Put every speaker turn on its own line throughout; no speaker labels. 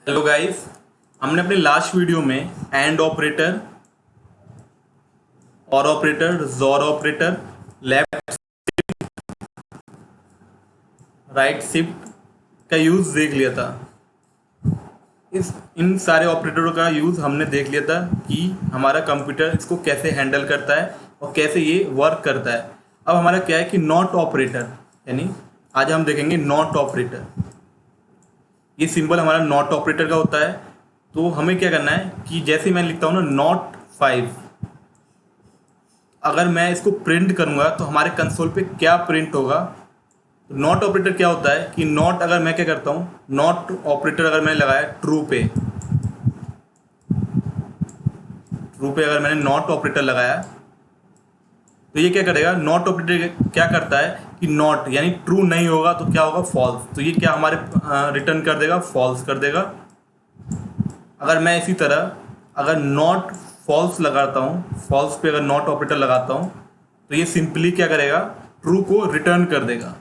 Hello guys, हमने अपने last video में एंड ऑपरेटर, और ऑपरेटर, जोर ऑपरेटर, लेफ्ट राइट शिफ्ट का यूज़ देख लिया था। इन सारे ऑपरेटरों का यूज़ हमने देख लिया था कि हमारा कंप्यूटर इसको कैसे हैंडल करता है और कैसे ये वर्क करता है। अब हमारा क्या है कि नॉट ऑपरेटर, यानी आज हम देखेंगे नॉट ऑपरेटर। ये सिंबल हमारा नॉट ऑपरेटर का होता है। तो हमें क्या करना है कि जैसे मैं लिखता हूँ ना नॉट 5, अगर मैं इसको प्रिंट करूँगा तो हमारे कंसोल पे क्या प्रिंट होगा। तो नॉट ऑपरेटर क्या होता है कि नॉट, अगर मैं क्या करता हूँ, नॉट ऑपरेटर अगर मैंने लगाया ट्रू पे अगर मैंने नॉट ऑपरेटर लगाया तो ये क्या करेगा, नॉट ऑपरेटर क्या करता है कि नॉट यानी ट्रू नहीं होगा तो क्या होगा, फॉल्स। तो ये क्या हमारे रिटर्न कर देगा, फॉल्स कर देगा। अगर मैं इसी तरह अगर नॉट फॉल्स लगाता हूँ, फॉल्स पे अगर नॉट ऑपरेटर लगाता हूँ तो ये सिंपली क्या करेगा, ट्रू को रिटर्न कर देगा।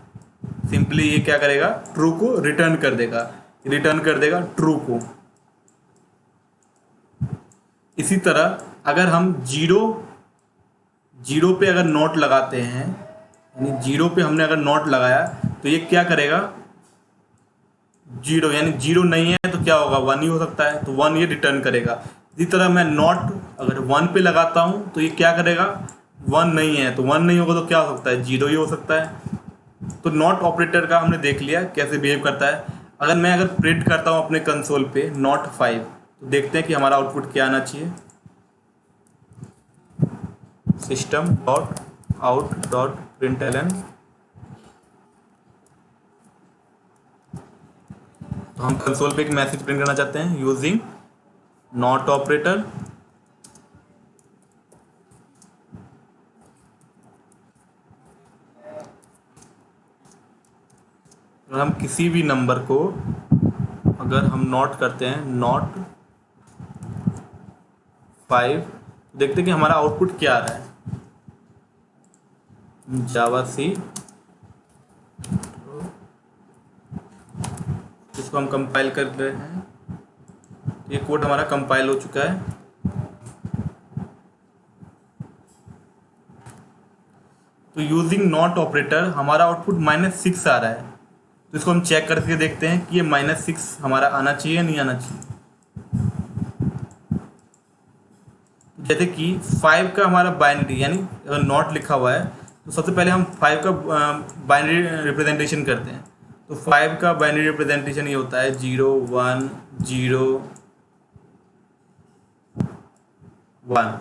सिंपली ये क्या करेगा, ट्रू को रिटर्न कर देगा ट्रू को। इसी तरह अगर हम जीरो पे अगर नॉट लगाते हैं, यानी जीरो पे हमने अगर नॉट लगाया तो ये क्या करेगा, जीरो यानी जीरो नहीं है तो क्या होगा, वन ही हो सकता है, तो वन ये रिटर्न करेगा। इसी तरह मैं नॉट अगर वन पे लगाता हूँ तो ये क्या करेगा, वन नहीं है तो वन नहीं होगा तो क्या हो सकता है, जीरो ही हो सकता है। तो नॉट ऑपरेटर का हमने देख लिया कैसे बिहेव करता है। अगर प्रिंट करता हूँ अपने कंसोल पे नॉट 5, तो देखते हैं कि हमारा आउटपुट क्या आना चाहिए। System dot out dot println. तो हम कंसोल पे एक मैसेज प्रिंट करना चाहते हैं यूजिंग नॉट ऑपरेटर। अगर हम किसी भी नंबर को अगर हम नॉट करते हैं नॉट 5, देखते हैं कि हमारा आउटपुट क्या आ रहा है। जावा सी, इसको हम कंपाइल कर रहे हैं। ये कोड हमारा कंपाइल हो चुका है। तो यूजिंग नॉट ऑपरेटर हमारा आउटपुट -6 आ रहा है। तो इसको हम चेक करके देखते हैं कि ये -6 हमारा आना चाहिए या नहीं आना चाहिए। जैसे कि 5 का हमारा बाइनरी, यानी अगर नॉट लिखा हुआ है तो सबसे पहले हम 5 का बाइनरी रिप्रेजेंटेशन करते हैं। तो 5 का बाइनरी रिप्रेजेंटेशन ये होता है 0 1 0 1।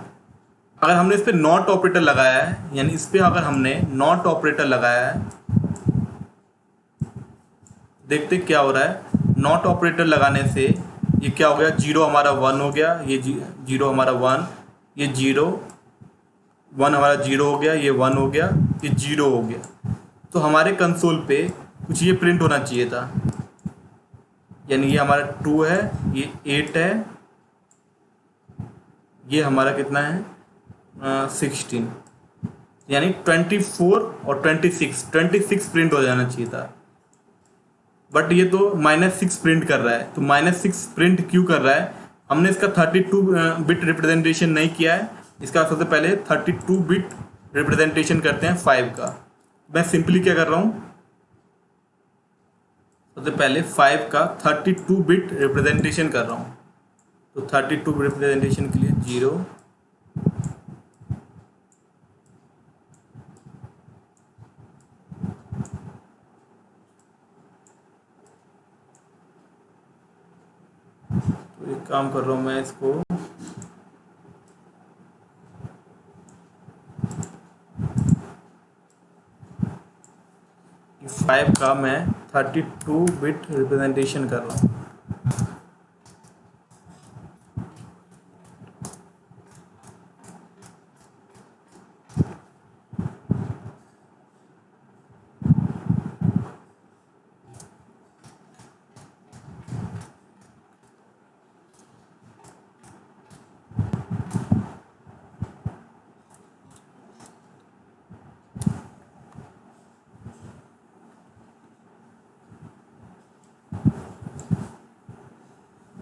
अगर हमने इस पर नॉट ऑपरेटर लगाया है, यानी इस पर अगर हमने नॉट ऑपरेटर लगाया है, देखते क्या हो रहा है। नॉट ऑपरेटर लगाने से ये क्या हो गया, 0 हमारा 1 हो गया, ये 0 हमारा 1, ये 0 1 हमारा 0 हो गया, ये 1 हो गया, ये 0 हो गया। तो हमारे कंसोल पे कुछ ये प्रिंट होना चाहिए था, यानी ये हमारा 2 है, ये 8 है, ये हमारा कितना है 16, यानी 24 और 26 प्रिंट हो जाना चाहिए था। बट ये तो -6 प्रिंट कर रहा है। तो -6 प्रिंट क्यों कर रहा है, हमने इसका 32 बिट रिप्रेजेंटेशन नहीं किया है। इसका सबसे पहले 32 बिट रिप्रेजेंटेशन करते हैं 5 का। मैं सिंपली क्या कर रहा हूँ, सबसे पहले 5 का 32 बिट रिप्रेजेंटेशन कर रहा हूँ। तो 32 रिप्रेजेंटेशन के लिए 0 तो एक काम कर रहा हूँ मैं इसको 5 का मैं 32 बिट रिप्रेजेंटेशन कर रहा हूँ।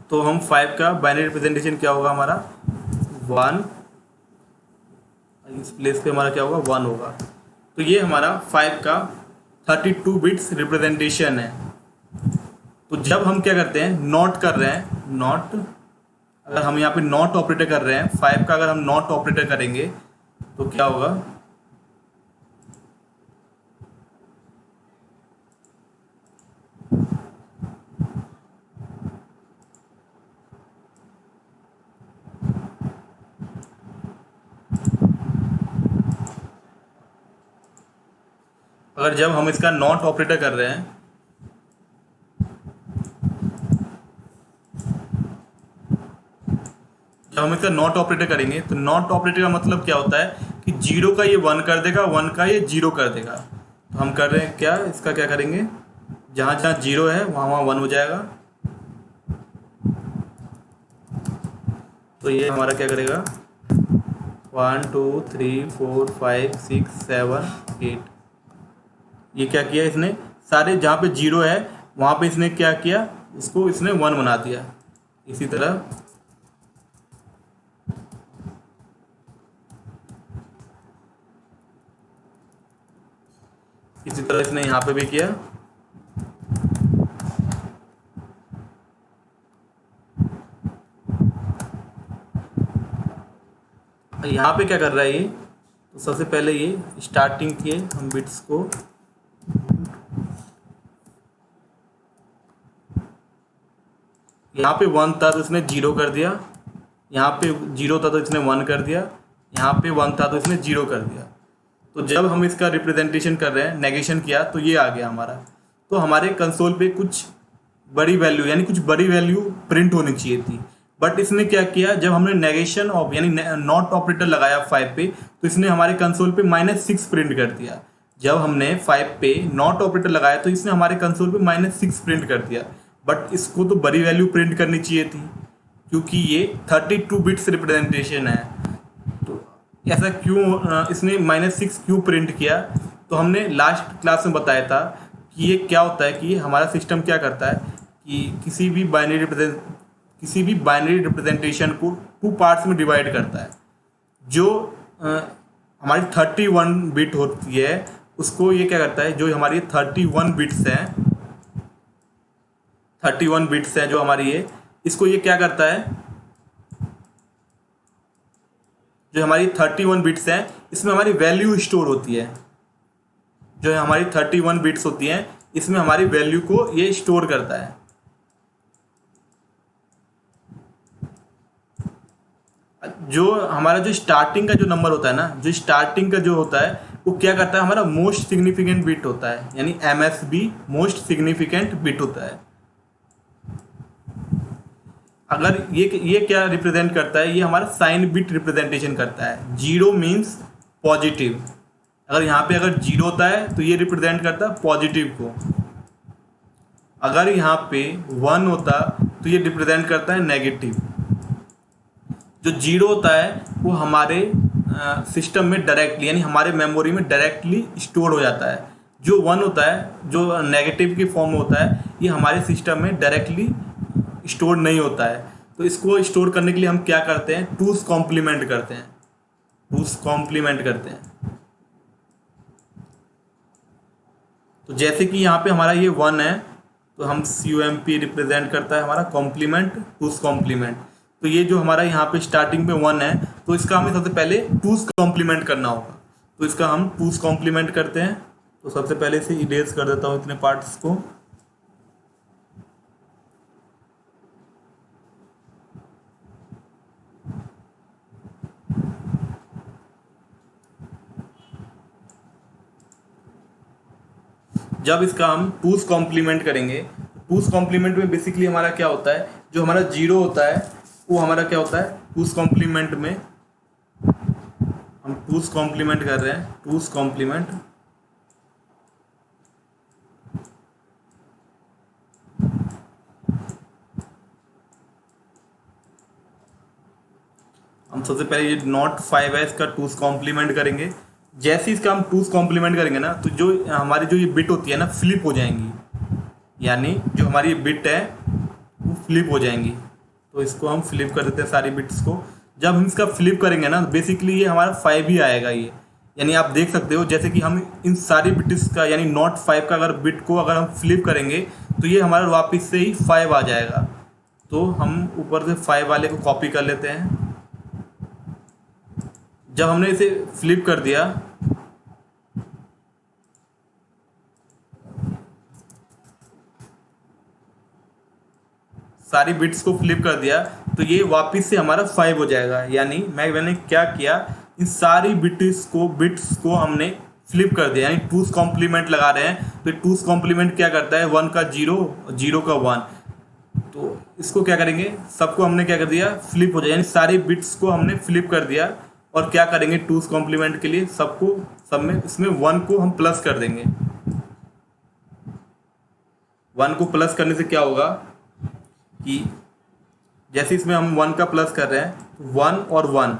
तो हम 5 का बाइनरी रिप्रेजेंटेशन क्या होगा हमारा 1, इस प्लेस पे हमारा क्या होगा 1 होगा। तो ये हमारा 5 का 32 बिट्स रिप्रेजेंटेशन है। तो जब हम क्या करते हैं नॉट कर रहे हैं, नॉट अगर हम यहाँ पे नॉट ऑपरेटर कर रहे हैं 5 का, अगर हम नॉट ऑपरेटर करेंगे तो क्या होगा, अगर जब हम इसका नॉट ऑपरेटर कर रहे हैं जब हम इसका नॉट ऑपरेटर करेंगे तो नॉट ऑपरेटर का मतलब क्या होता है कि 0 का ये 1 कर देगा, 1 का ये 0 कर देगा। तो हम कर रहे हैं क्या, इसका क्या करेंगे, जहाँ जहाँ 0 है वहाँ वहाँ 1 हो जाएगा। तो ये हमारा क्या करेगा 1 2 3 4 5 6 7 8, ये क्या किया इसने, सारे जहाँ पे 0 है वहाँ पे इसने क्या किया, इसको इसने 1 बना दिया। इसी तरह इसने यहाँ पे भी किया। यहाँ पे क्या कर रहा है ये, तो सबसे पहले ये स्टार्टिंग किए हम बिट्स को, यहाँ पे 1 था तो इसने 0 कर दिया, यहाँ पे 0 था तो इसने 1 कर दिया, यहाँ पे 1 था तो इसने 0 कर दिया। तो जब हम इसका रिप्रेजेंटेशन कर रहे हैं, नेगेशन किया तो ये आ गया हमारा। तो हमारे कंसोल पे कुछ बड़ी वैल्यू यानी कुछ बड़ी वैल्यू प्रिंट होनी चाहिए थी, बट इसने क्या किया, जब हमने नेगेशन ऑफ यानी नॉट ऑपरेटर लगाया 5 पे तो इसने हमारे कंसोल पे -6 प्रिंट कर दिया। जब हमने 5 पे नॉट ऑपरेटर लगाया तो इसने हमारे कंसोल पे -6 प्रिंट कर दिया, बट इसको तो बड़ी वैल्यू प्रिंट करनी चाहिए थी क्योंकि ये 32 बिट्स रिप्रेजेंटेशन है। तो ऐसा क्यों इसने -6 क्यों प्रिंट किया, तो हमने लास्ट क्लास में बताया था कि ये क्या होता है कि हमारा सिस्टम क्या करता है कि किसी भी बाइनरी रिप्रेजेंटेशन को 2 पार्ट्स में डिवाइड करता है। जो हमारी 31 बिट होती है उसको ये क्या करता है, जो हमारी 31 बिट्स हैं जो हमारी ये, इसको ये क्या करता है, जो हमारी 31 बिट्स हैं इसमें हमारी वैल्यू स्टोर होती है। जो हमारी 31 बिट्स होती हैं इसमें हमारी वैल्यू को ये स्टोर करता है। जो हमारा जो स्टार्टिंग का जो नंबर होता है ना, जो स्टार्टिंग का जो होता है वो क्या करता है, हमारा मोस्ट सिग्निफिकेंट बिट होता है, यानी MSB मोस्ट सिग्निफिकेंट बिट होता है। अगर ये क्या रिप्रेजेंट करता है, ये हमारा साइन बिट रिप्रेजेंटेशन करता है। 0 मीन्स पॉजिटिव, अगर यहाँ पे अगर 0 होता है तो ये रिप्रेजेंट करता है पॉजिटिव को। अगर यहाँ पे 1 होता तो ये रिप्रेजेंट करता है नेगेटिव। जो 0 होता है वो हमारे सिस्टम में डायरेक्टली यानी हमारे मेमोरी में डायरेक्टली स्टोर हो जाता है। जो 1 होता है जो नेगेटिव के फॉर्म में होता है ये हमारे सिस्टम में डायरेक्टली स्टोर नहीं होता है। तो इसको स्टोर करने के लिए हम क्या करते हैं, 2's कॉम्प्लीमेंट करते हैं। 2's कॉम्प्लीमेंट करते हैं। तो जैसे कि यहाँ पे हमारा ये 1 है तो हम COMP रिप्रेजेंट करता है हमारा कॉम्प्लीमेंट, 2's कॉम्प्लीमेंट। तो ये जो हमारा यहाँ पे स्टार्टिंग पे 1 है तो इसका हमें सबसे पहले 2's कॉम्प्लीमेंट करना होगा। तो इसका हम 2's कॉम्प्लीमेंट करते हैं। तो सबसे पहले से इरेज कर देता हूँ इतने पार्ट्स को। जब इसका हम 2's कॉम्प्लीमेंट करेंगे, 2's कॉम्प्लीमेंट में बेसिकली हमारा क्या होता है, जो हमारा 0 होता है वो हमारा क्या होता है 2's कॉम्प्लीमेंट में हम 2's कॉम्प्लीमेंट कर रहे हैं। 2's कॉम्प्लीमेंट हम सबसे पहले ये नॉट 5 है इसका 2's कॉम्प्लीमेंट करेंगे। जैसे इसका हम 2's कॉम्प्लीमेंट करेंगे ना तो जो हमारी जो ये बिट होती है ना फ्लिप हो जाएंगी, यानी जो हमारी बिट है वो फ्लिप हो जाएंगी। तो इसको हम फ्लिप कर देते हैं सारी बिट्स को। जब हम इसका फ्लिप करेंगे ना, बेसिकली ये हमारा 5 ही आएगा ये, यानी आप देख सकते हो जैसे कि हम इन सारी बिट्स का यानी नॉट 5 का अगर बिट को अगर हम फ्लिप करेंगे तो ये हमारा वापस से ही 5 आ जाएगा। तो हम ऊपर से 5 वाले को कॉपी कर लेते हैं। जब हमने इसे फ्लिप कर दिया, सारी बिट्स को फ्लिप कर दिया, तो ये वापस से हमारा 5 हो जाएगा। यानी मैंने क्या किया, इन सारी बिट्स को हमने फ्लिप कर दिया, यानी टूस कॉम्प्लीमेंट लगा रहे हैं। तो टूस कॉम्प्लीमेंट क्या करता है, 1 का 0, 0 का 1। तो इसको क्या करेंगे, सबको हमने क्या कर दिया, फ्लिप हो जाए, यानी सारी बिट्स को हमने फ्लिप कर दिया। और क्या करेंगे, टूस कॉम्प्लीमेंट के लिए सब में इसमें 1 को हम प्लस कर देंगे। 1 को प्लस करने से क्या होगा कि जैसे इसमें हम 1 का प्लस कर रहे हैं, 1 और 1,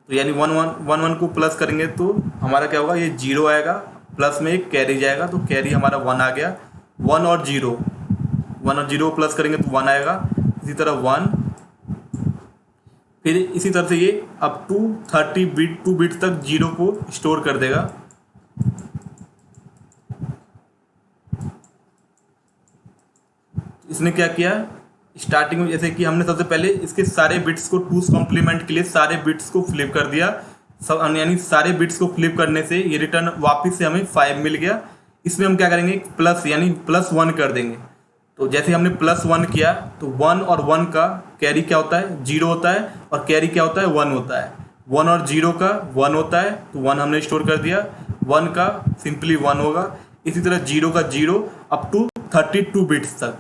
तो यानी 1 को प्लस करेंगे तो हमारा क्या होगा, ये 0 आएगा, प्लस में एक कैरी जाएगा, तो कैरी हमारा 1 आ गया। 1 और 0 को प्लस करेंगे तो 1 आएगा। इसी तरह 1, फिर इसी तरह से ये अप टू 2 बिट तक 0 को स्टोर कर देगा। इसने क्या किया, स्टार्टिंग में जैसे कि हमने सबसे पहले इसके सारे बिट्स को टूस कॉम्प्लीमेंट के लिए सारे बिट्स को फ्लिप कर दिया, सब यानी सारे बिट्स को फ्लिप करने से ये रिटर्न वापस से हमें 5 मिल गया। इसमें हम क्या करेंगे, प्लस यानी +1 कर देंगे। तो जैसे हमने +1 किया तो 1 और 1 का कैरी क्या होता है, 0 होता है, और कैरी क्या होता है, 1 होता है। 1 और 0 का 1 होता है, तो 1 हमने स्टोर कर दिया। 1 का सिंपली 1 होगा। इसी तरह 0 का 0 अप टू 32 बिट्स तक।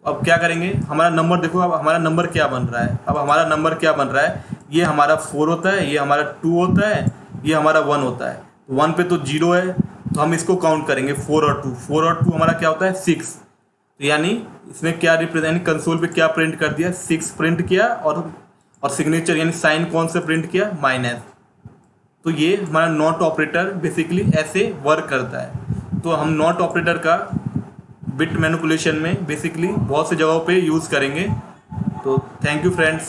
अब क्या करेंगे, हमारा नंबर देखो, अब हमारा नंबर क्या बन रहा है। अब हमारा नंबर क्या बन रहा है, ये हमारा 4 होता है, ये हमारा 2 होता है, ये हमारा 1 होता है। 1 पे तो 0 है, तो हम इसको काउंट करेंगे 4 और 2 हमारा क्या होता है, 6। तो यानी इसमें क्या रिप्रेजेंट, कंसोल पे क्या प्रिंट कर दिया, 6 प्रिंट किया, और सिग्नेचर यानी साइन कौन से प्रिंट किया, -। तो ये हमारा नॉट ऑपरेटर बेसिकली ऐसे वर्क करता है। तो हम नॉट ऑपरेटर का बिट मैनिपुलेशन में बेसिकली बहुत सी जगहों पे यूज़ करेंगे। तो थैंक यू फ्रेंड्स।